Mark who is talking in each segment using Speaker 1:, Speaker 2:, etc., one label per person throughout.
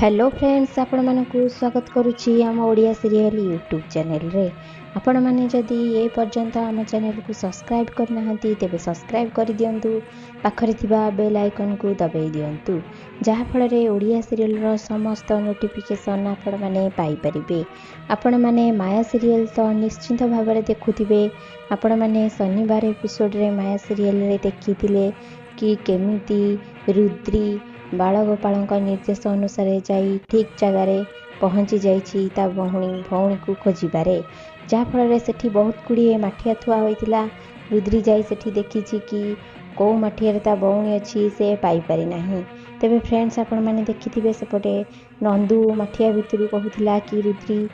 Speaker 1: Hello friends, आपण मानकु स्वागत करुच्ची आम ओडिया सीरियल यूट्यूब चैनल रे। आपण माने जदि ए पर्यंत आम चैनल को सब्सक्राइब करना तेबे सब्सक्राइब कर दियंतु, पाखरे थिबा बेल आइकन को दबाई दियंतु, जहा फल रे ओडिया सीरियल रो समस्त नोटिफिकेशन आपण माने पाई परिबे। आपण माने माया सीरियल तो निश्चिंत भाव में देखुथिबे। आपण माने शनिवार एपिसोड रे माया सीरियल रे देखिथिले कि केमिति रुद्री बालगोपाल निर्देश अनुसार जाई ठीक जगार पहुँची जाइछि ता भौणी को खोजबारे, जहाँफल से बहुत गुड़िए माठिया थुआ होता। रुद्री जाई सेठी देखी कि कौ माठिया ता भौणी अच्छी से पाइपारि नाही। तेबे फ्रेंड्स, आपण मैंने देखिथिबे सेपटे नंदू माठिया भितर कहूला कि रुद्री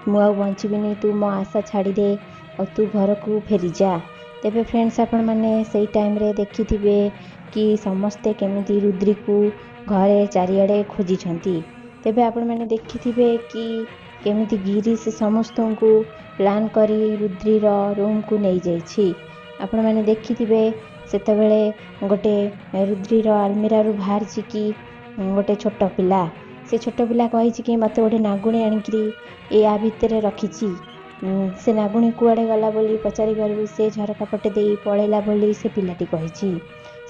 Speaker 1: मु आ बंचबिनी, तू मो आशा छाड़ीदे और तू घर को फेरी जा। तेबे फ्रेंड्स, आपण मैंने से टाइम रे देखिथिबे कि समस्ते केमिति रुद्री को घरे चारिआडे खोजिछंती। तेबे आपण मैंने देखिथिबे कि केमिति गिरीश समस्त को प्लान करी रुद्रीर रूम को नहीं जाइछि। आपण मैंने देखिथिबे सेतबेले गोटे रुद्रीर आलमीरा रु बाहर कि गोटे छोट पिला, से छोट पिला कहिछि कि मते गोटे नागुणी आनिकरी ए आ भितर रखिछि। से नागुणी कुआडे गला बोली पचारि बारू से झरका पटे देई पळेला बोली से पिलाटी कहिछि।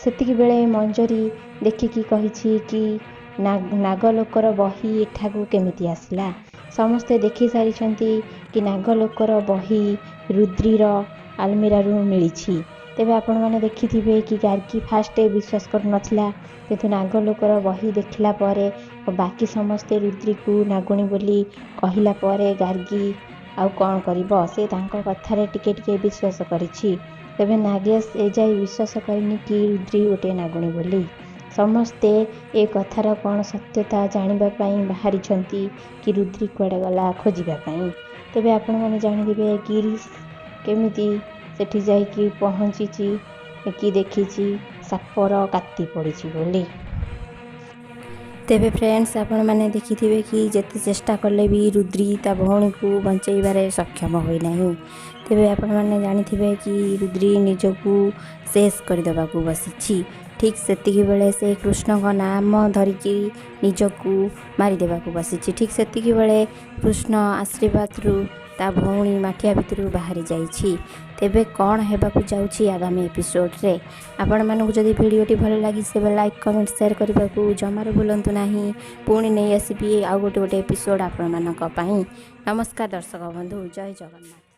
Speaker 1: सेतिकी बेले मंजरी देखिकी कहिछि कि नागलोकर बही एठाकू केमिति आसला। समस्ते देखि सारिछंती कि नागलोकर बही रुद्रीर आलमीरा रु मिलिछि। तेबे आपण माने देखिथिबे कि गार्गी फास्ट विश्वास कर नथिला, किंतु नागलोकर बही देखला परे बाकी समस्ते रुद्री को नागुणी बोली कहिला परे गार्गी आउ कौन करिबो, से तांको कथारे टिके टिके विश्वास करिछि। तेबे नागेश ए जाई विश्वास करनी कि रुद्री गोटे नागुणी बोली। समस्ते ए कथार कौन सत्यता जानिबा पई बाहरी छंती कि रुद्री कुआडे गला खोजिबा पई। तेबे आपण माने जानिदिबे गिरीश केमिति सेठी जाई कि पहुंचीची कि देखिची सापर काटी पड़िछि बोली। तेबे फ्रेंड्स, आपण माने देखिथिबे कि जेते चेष्टा करले भी रुद्री ता भौणी को बंचैबारे सक्षम होई नाही। तेबे आपण माने जानिथिबे कि रुद्री निजकू शेष कर देबाकू बसिछि। ठीक सेतिकी बेले से कृष्ण का नाम धरिकी निजकू मारी देबाकू बसिछि। ठीक सेतिकी बेले कृष्ण आशीर्वाद रु ता भौणी माठिया भितर बाहरी जाइछि। तेबे कौन हेबाकू जाउछि आगामी एपिसोड रे। आपण मानकू जदि वीडियोटी भल लागी से लाइक कमेंट शेयर करबाकू जमार भूलंतु नाही। पुणी नहीं आसीबी आ गोटे एपिसोड आपण मानक पई। नमस्कार दर्शक बंधु, जय जगन्नाथ।